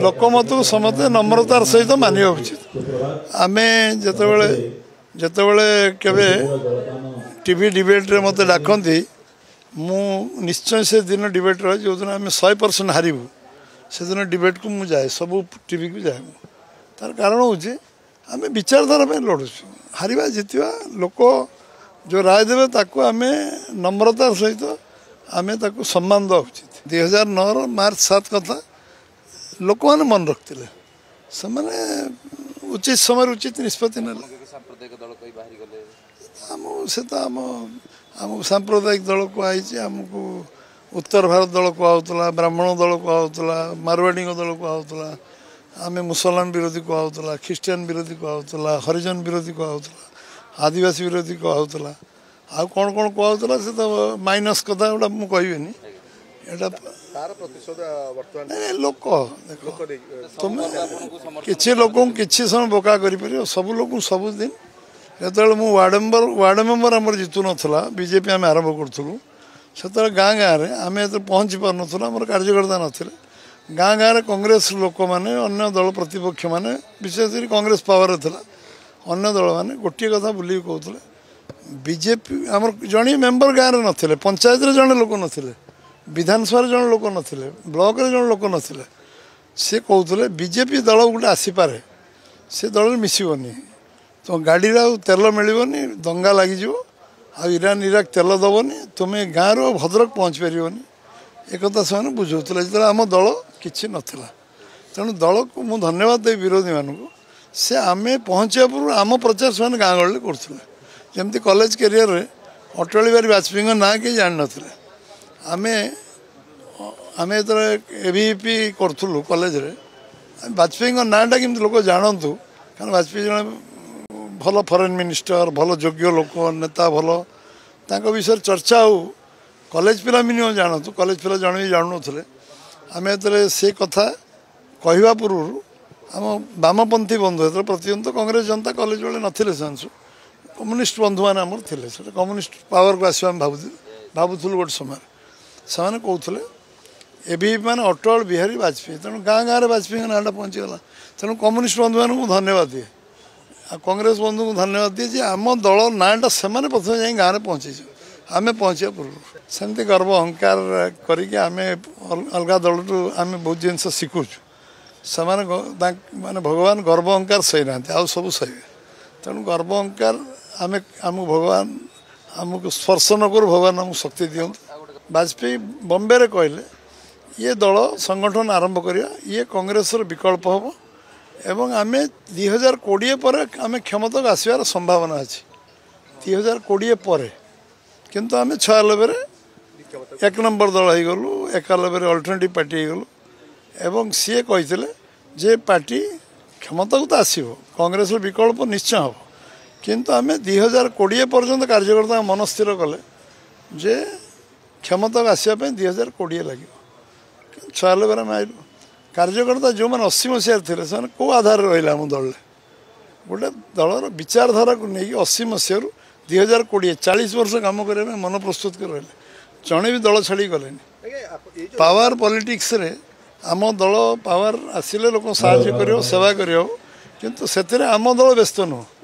लोकमत को समस्ते नम्रतार सहित मानिया उचित आम जितेबले केवे टीवी डिबेट रे मत डाकती मु निश्चय से दिन डिबेट रहे जो दिन आम 100% हारू से दिन डिबेट को मुझे जाए सब टीवी को जाए तार कारण हूँ आम विचारधारा लड़ुँ हारिबा जितवा लोक जो राय देवे ताको आम नम्रतार सहित आम सम्मान देवा उचित 2009 मार्च 7 कथा लोक मैंने मन रखते से उचित समय उचित निष्पत्ति ना से तो आम सांप्रदायिक दल कहुई आमको उत्तर भारत दल कहला ब्राह्मण दल कहला मारवाड़ी दल कहला आम मुसलमान विरोधी कहला ख्रीस्टान विरोधी कहला हरिजन विरोधी कहला आदिवासी विरोधी कहला आउ कौन कौन कहला से तो माइनस कथा गोटा मुझे कहबी लोक तुम किसी लोक किसी समय बोका कर सब लोक सबुदिन जो वार्ड मेम्बर आम जीतु नाला बीजेपी आम आरंभ करूँ से गाँ गाँव में आम ये पहुँची पार नाम कार्यकर्ता नाते गाँ गाँव में कांग्रेस लोक मैंने अन्य दल प्रतिपक्ष मैंने विशेषकर कांग्रेस पावर था अन्य दल मैंने गोटे कथा बुल कहते बीजेपी आम जड़े मेम्बर गाँव में नथिले पंचायत जड़े लोक नथिले विधानसभा जड़े लोक नथिले ब्लॉक रे जड़े लोक नथिले से कहते बीजेपी दल गोटे आसीपे से दल मिसबनी तो गाड़ी तेल मिलनी दंगा लगिज आ इरान इराक तेल दबनी तुम्हें गाँव रू भद्रक पहुँच पारनी एक से बुझाऊला जो आम दल कि नाला तेणु दल को मुझे धन्यवाद देवी विरोधी मानक से आम पहुँचा पूर्व आम प्रचार से गाँ गहली करुले जमी कॉलेज कैरियर में अटल बिहारी वाजपेयी ना कहीं जान ना आम आम जो एवीपी करूँ कॉलेज वाजपेयी नाटा केमती लोक जानतु कारण वाजपेयी जन भल फॉरेन मिनिस्टर भल योग्य लोक नेता भल विषय चर्चा हो कॉलेज पिला मिनिमम जानतु कॉलेज पिला जन भी जानू थे आम ये से कथा कहवा पूर्व आम वामपंथी बंधु ये प्रतिबंध कांग्रेस जनता कॉलेज बेले नथिले से कम्युनिस्ट बंधु मैंने आमर थे कम्युनिस्ट पावर को आसवा भावुलु गोटे समय से कहते एबी मैंने अटल बिहारी वाजपेयी तेणु गाँ गाँव में वाजपेयी नाटा पहुँचीगला तेणु कम्युनिस्ट बंधु मानक धन्यवाद दिए आ कांग्रेस बंधु को धन्यवाद दिए जे आम दल नाटा से प्रथम जा गाँव में पहुँचे आम पहुँचा पूर्व सेमती गर्व अहंकार करके आम अलग दल आम बहुत जिन शिखुचु से माने भगवान गर्व अहंकार सही ना आउ सब सही तेणु गर्व अहंकार आम आम भगवान आमको स्पर्श न करूँ भगवान आमको शक्ति दिंतु वाजपेयी बॉम्बे रे कहले ये दल संगठन आरंभ करिया ये कांग्रेस विकल्प हम एवं आम 2020 पर आम क्षमता को आसबार संभावना अच्छी 2020 पर किंतु आम 96 एक नंबर दल हो गलु 91 अल्टरनेटिव पार्टी हो गलु एवं सी कहते जे पार्टी क्षमता को तो आसो कांग्रेस विकल्प निश्चय हम किंतु आम 2020 पर्यंत कार्यकर्ता मन स्थिर कले जे क्षमता को आसवाई 2020 लगे 96 आम आइलु कार्यकर्ता जो मैंने 80 मसीह थे से कौ आधार रहा आम दल गोटे दलर विचारधारा को लेकिन 80 मसीह 2020 40 वर्ष काम करने मन प्रस्तुत कर रहे जड़े भी दल छाड़ी गले पावर पॉलिटिक्स रे आम दल पावर आसिले लोक साहाय्य कर सेवा कर किंतु से आम दल व्यस्त नुह।